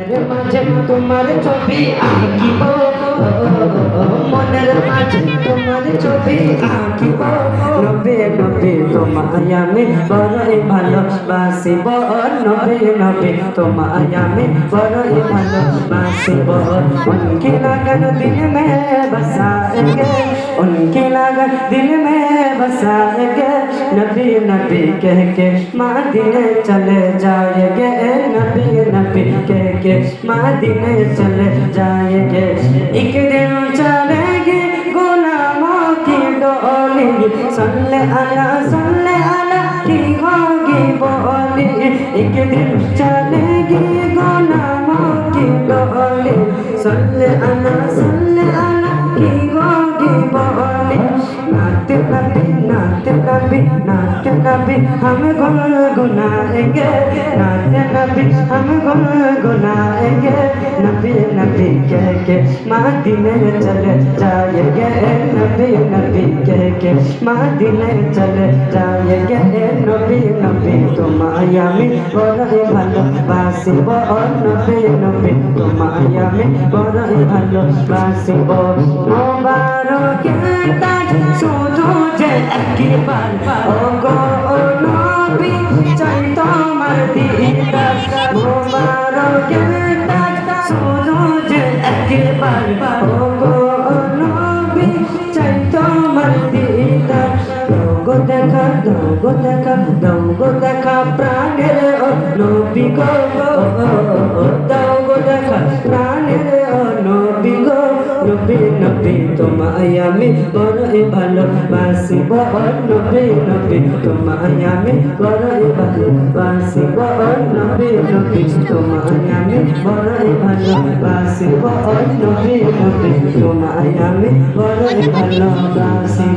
মাঝে তোমার ছবি আঁকিব, মনের মাঝে তোমার ছবি আঁকিব। নবে নবে তোমায় আমি বড়ই ভালোবাসিব, নবে নবে তোমায় আমি বড়ই ভালোবাসিব। उनकी लगन दिल में बसाएंगे, उनकी लगन दिल में बसाएंगे। नबी नबी कह के मदीने चले जाएंगे, नबी नबी कह के मदीने चले जाएंगे। एक दिन चलेगी गुलामों की डोली, सल्ले अला की होगी बोली। एक दिन चलेगी गुलामों की डोली, सल्ले अला की होगी बोली। नाते नबी नाते नबी नाते नबी हम गुनगुनाएंगे, नाते नबी हम गुनगुनाएंगे। नबी नबी कह के मदीने चले जाएंगे, नबी नबी कह के मदीने चले जाएंगे। नबी नबी তোমায় আমি বড়ই ভালোবাসিব, নবী নবী তোমায় আমি বড়ই ভালোবাসিব। মোবারকের তাজ শুধু যে একবার, ওগো নবী চাই তোমার দিদার। মোবারকের তাজ শুধু যে একবার, ওগো নবী চাই তোমার দিদার। দৌগো দেখা দৌগো দেখা দৌগো দেখা প্রাণের নবী গো, দৌগো দেখা প্রাণের নবী গো। নবী নবী তোমায় আমি বড়ই ভালোবাসিব, নবী নবী তোমায় আমি বড়ই ভালোবাসিব, নবী নবী তোমায় আমি বড়ই ভালোবাসিব, নবী নবী তোমায় আমি বড়ই ভালোবাসিব।